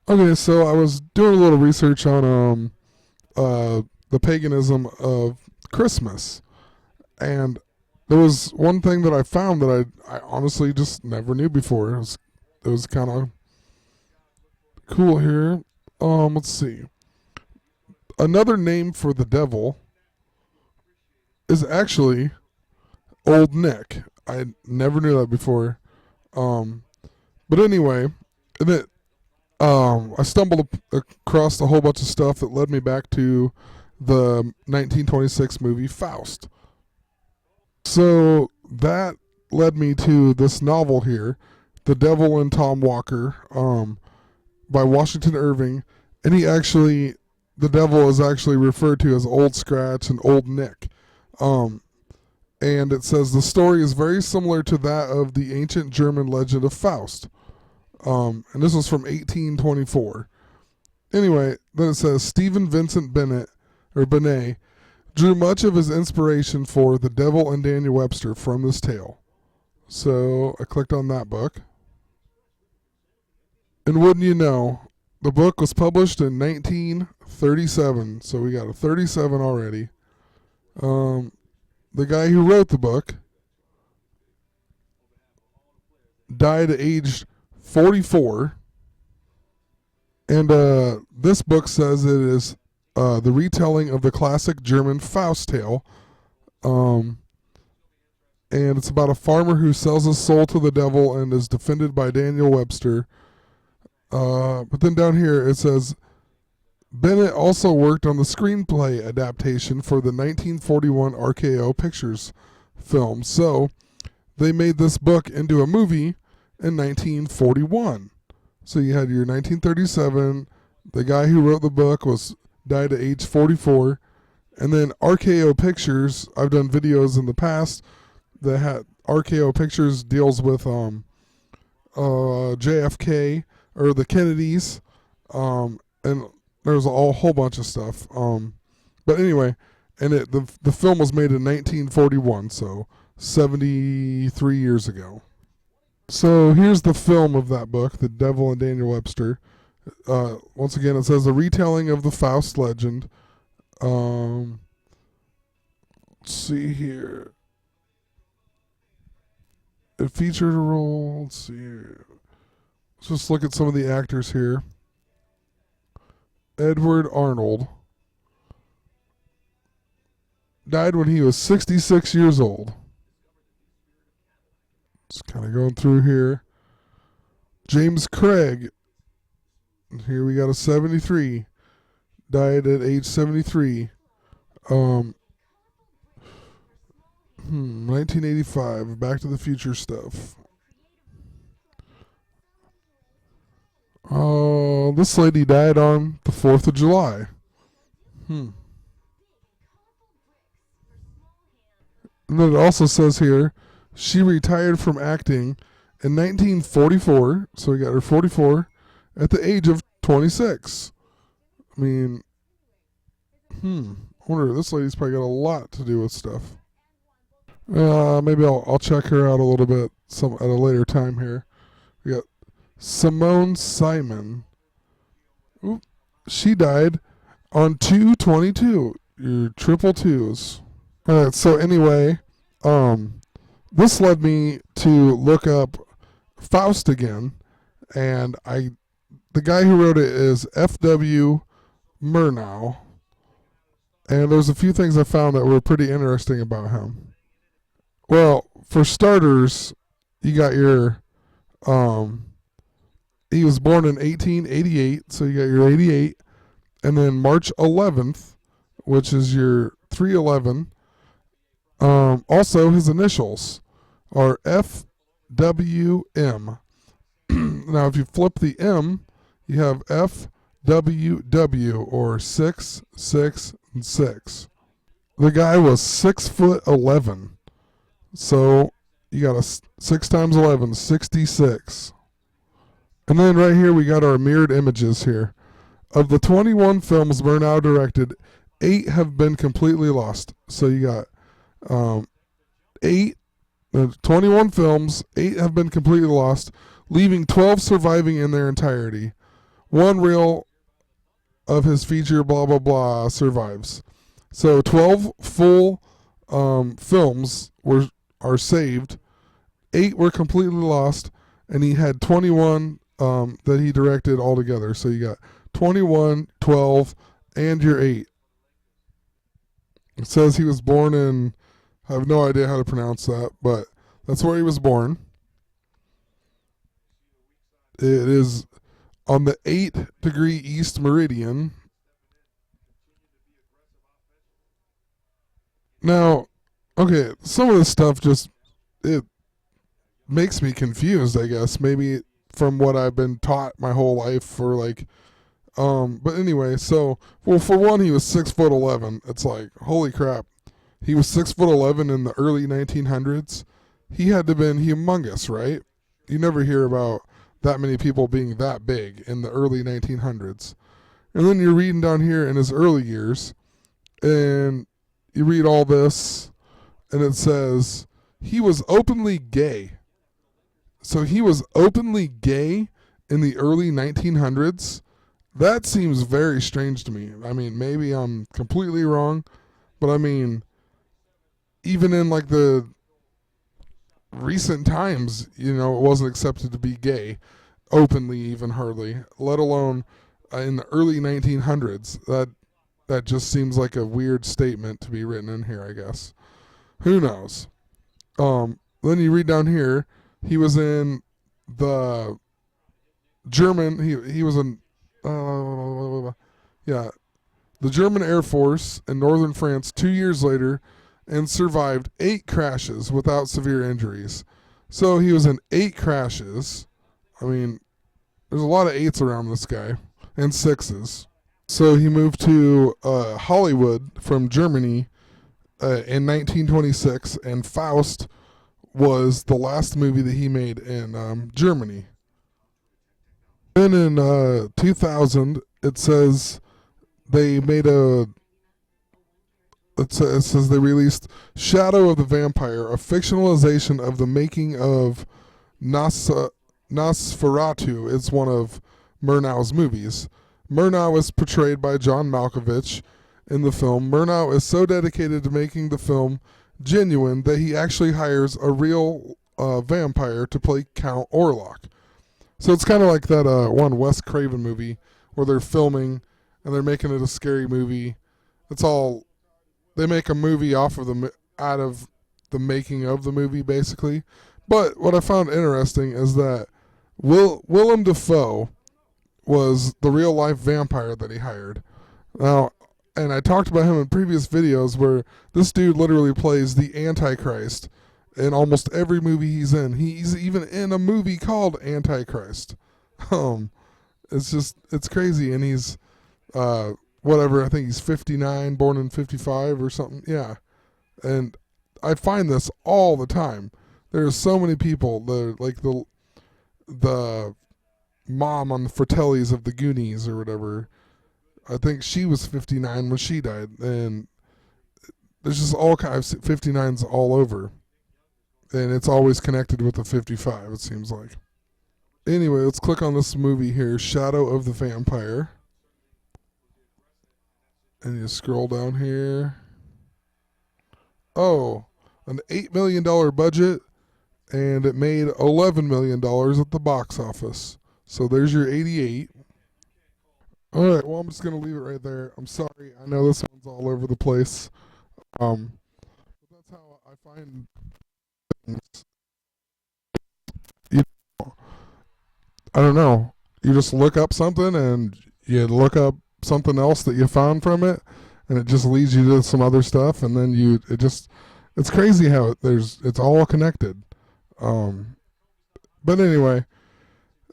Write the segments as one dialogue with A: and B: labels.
A: Okay, so I was doing a little research on the paganism of Christmas, and there was one thing that I found that I honestly just never knew before. It was kind of cool here. Let's see. Another name for the devil is actually Old Nick. I never knew that before. Um, but anyway, and I stumbled across a whole bunch of stuff that led me back to the 1926 movie Faust. So that led me to this novel here, The Devil and Tom Walker, by Washington Irving, and the devil is actually referred to as Old Scratch and Old Nick. Um, and it says the story is very similar to that of the ancient German legend of Faust. And this was from 1824. Anyway, then it says Stephen Vincent Bennett, or Benet, drew much of his inspiration for The Devil and Daniel Webster from this tale. So I clicked on that book. And wouldn't you know, the book was published in 1937. So we got a 37 already. Um, the guy who wrote the book died at age 44. And this book says it is the retelling of the classic German Faust tale. Um, and it's about a farmer who sells his soul to the devil and is defended by Daniel Webster. But then down here it says Bennett also worked on the screenplay adaptation for the 1941 RKO Pictures film. So they made this book into a movie in 1941. So you had your 1937. The guy who wrote the book died at age 44, and then RKO Pictures. I've done videos in the past that had RKO Pictures deals with JFK or the Kennedys, and there's a whole bunch of stuff. But anyway, and the film was made in 1941, so 73 years ago. So here's the film of that book, The Devil and Daniel Webster. Once again, it says a retelling of the Faust legend. Let's see here. It featured a role. Let's see here. Let's just look at some of the actors here. Edward Arnold died when he was 66 years old. Just kind of going through here. James Craig. Here we got a 73. Died at age 73. 1985. Back to the Future stuff. This lady died on the 4th of July. And then it also says here, she retired from acting in 1944. So we got her 44 at the age of 26. I mean, I wonder, this lady's probably got a lot to do with stuff. Maybe I'll check her out a little bit at a later time here. We got Simone Simon. Oop, she died on 2/22. Your triple twos. All right. So anyway, this led me to look up Faust again, and the guy who wrote it is F.W. Murnau, and there's a few things I found that were pretty interesting about him. Well, for starters, you got your he was born in 1888, so you got your 88, and then March 11th, which is your 311. Also, his initials are FWM. Now, if you flip the M, you have FWW, or 666. The guy was 6'11". So you got a 6 times 11, 66. And then right here we got our mirrored images here. Of the 21 films Murnau directed, 8 have been completely lost. So you got 21 films, 8 have been completely lost, leaving 12 surviving in their entirety. one reel of his feature, blah blah blah, survives. So 12 full films are saved. 8 were completely lost, and he had 21 that he directed altogether. So you got 21, 12, and your 8. It says he was born in, I have no idea how to pronounce that, but that's where he was born. It is on the 8-degree east meridian. Now, okay, some of this stuff just, it makes me confused, I guess. Maybe from what I've been taught my whole life for like but anyway, so well, for one, he was 6'11". It's like, holy crap. He was 6'11" in the early 1900s. He had to have been humongous, right? You never hear about that many people being that big in the early 1900s. And then you're reading down here in his early years, and you read all this, and it says he was openly gay. So he was openly gay in the early 1900s. That seems very strange to me. I mean, maybe I'm completely wrong, but I mean, even in like the recent times, it wasn't accepted to be gay openly, even hardly, let alone in the early 1900s. That just seems like a weird statement to be written in here, I guess. Who knows? Then you read down here, he was in the German. He was in yeah, the German Air Force in northern France 2 years later, and survived 8 crashes without severe injuries. So he was in 8 crashes. I mean, there's a lot of 8s around this guy, and 6s. So he moved to Hollywood from Germany in 1926, and Faust was the last movie that he made in Germany. Then in 2000, it says they made it says they released Shadow of the Vampire, a fictionalization of the making of Nosferatu. It's one of Murnau's movies. Murnau was portrayed by John Malkovich in the film. Murnau is so dedicated to making the film genuine that he actually hires a real vampire to play Count Orlok. So it's kind of like that one Wes Craven movie where they're filming and they're making it a scary movie. It's all, they make a movie out of the making of the movie, basically. But what I found interesting is that Willem Dafoe was the real life vampire that he hired. Now, and I talked about him in previous videos where this dude literally plays the Antichrist in almost every movie he's in. He's even in a movie called Antichrist. It's crazy, and he's whatever. I think he's 59, born in 55 or something. Yeah, and I find this all the time. There's so many people. The mom on the Fratellis of the Goonies or whatever. I think she was 59 when she died, and there's just all kinds of 59s all over. And it's always connected with the 55, it seems like. Anyway, let's click on this movie here, Shadow of the Vampire. And you scroll down here. Oh, an $8 million budget, and it made $11 million at the box office. So there's your 88. All right, well, I'm just going to leave it right there. I'm sorry. I know this one's all over the place. But that's how I find things. I don't know. You just look up something and you look up something else that you found from it, and it just leads you to some other stuff, and then it's crazy how it's all connected. But anyway,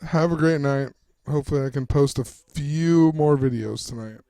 A: have a great night. Hopefully I can post a few more videos tonight.